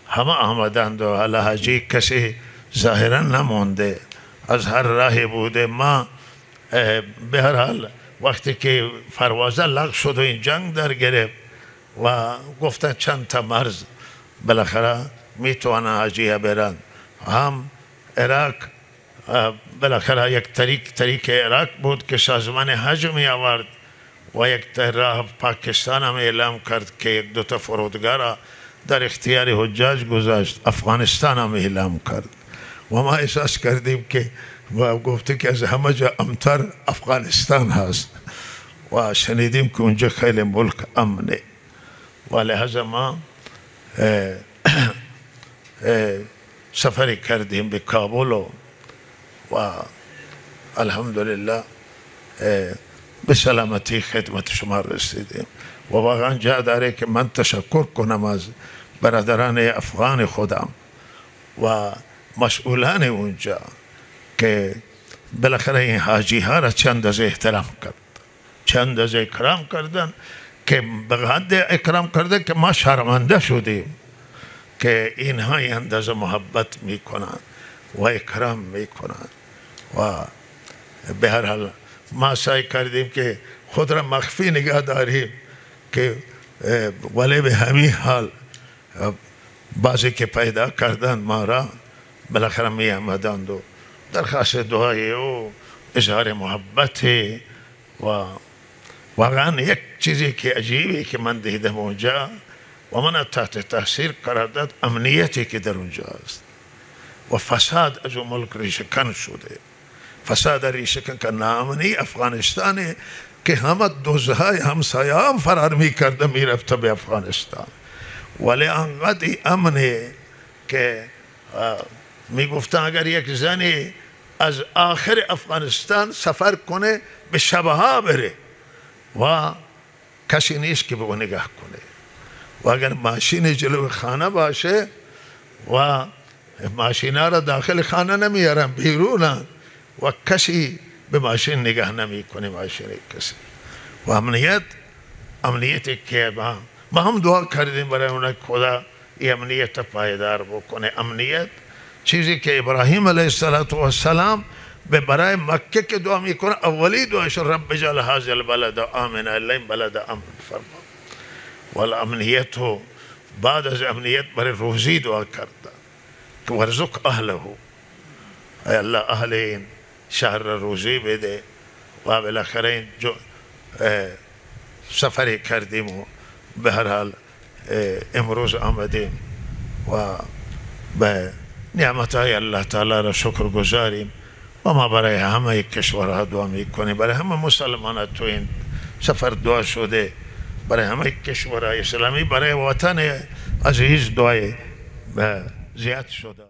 همه آمدند و حاجی کسی ظاهرا نمونده، از هر راهی بوده. ما به هر حال وقتی که فروازه لغو شد و این جنگ در گرفت و گفتن چند تا مرز بالاخره میتونن حاجی برن، هم عراق بالاخره یک طریق عراق بود که سازمان حج می آورد و یک راه پاکستان هم اعلام کرد که یک دو تا فرودگاه در اختیار حجاج گذاشت، افغانستان هم اعلام کرد و ما احساس کردیم که و گفته که از همه جا امتر افغانستان هست و شنیدیم که اونجا خیلی ملک امنه و لحظه ما سفری کردیم به کابل و الحمدلله به سلامتی خدمت شما رسیدیم و واقعا جا داره که من تشکر کنم از برادران افغان خودم و مسئولان اونجا که بالاخره این حاجی ها را چند از احترام کرد، چند از اکرام کردن که به حد اکرام کرده که ما شرمنده شدیم که اینها این اندازه محبت میکنن و اکرام میکنن و به هر حال ما سعی کردیم که خود را مخفی نگاه داریم که ولی به همین حال بعضی که پیدا کردن ما را بالاخره می آمدند و درخواست دعای او اظهار محبت و واقعا یک چیزی که عجیبی که من دیدم اونجا و من تحت تاثیر قرار داد امنیتی که در اونجا است و فساد از اون ملک ریشه‌کن شده، فساد ریشه‌کن که ناامنی افغانستان که همه دوزهای همسایه هم فرار میکرده میرفته به افغانستان ولی انقدر امنه که میگفتن اگر یک زنی از آخر افغانستان سفر کنه به شبها بره و کسی نیست که به اون نگاه کنه و اگر ماشین جلو خانه باشه و ماشین را داخل خانه نمیارن بیرون و کسی به ماشین نگاه نمی کنه، ماشین کسی و امنیتی که ما هم دعا کردیم برای اون خدا این امنیت پایدار بکنه. امنیت چیزی که ابراهیم علیه السلام به برای مکه که دعا میکنه اولی دعاش رب اجعل هذا البلد آمنا، این بلد امن فرما و الامنیت بعد از امنیت برای روزی دعا کرده که ورزق اهله، ای الله اهل این شهر روزی بده و بالاخره این سفری کردیم و به هر حال امروز آمدیم و به نعمتهای الله تعالی را شکر گذاریم و ما برای همه کشورها دعا میکنیم، برای همه مسلمانان تو این سفر دعا شده، برای همه کشورهای اسلامی، برای وطن عزیز دعای زیاد شده.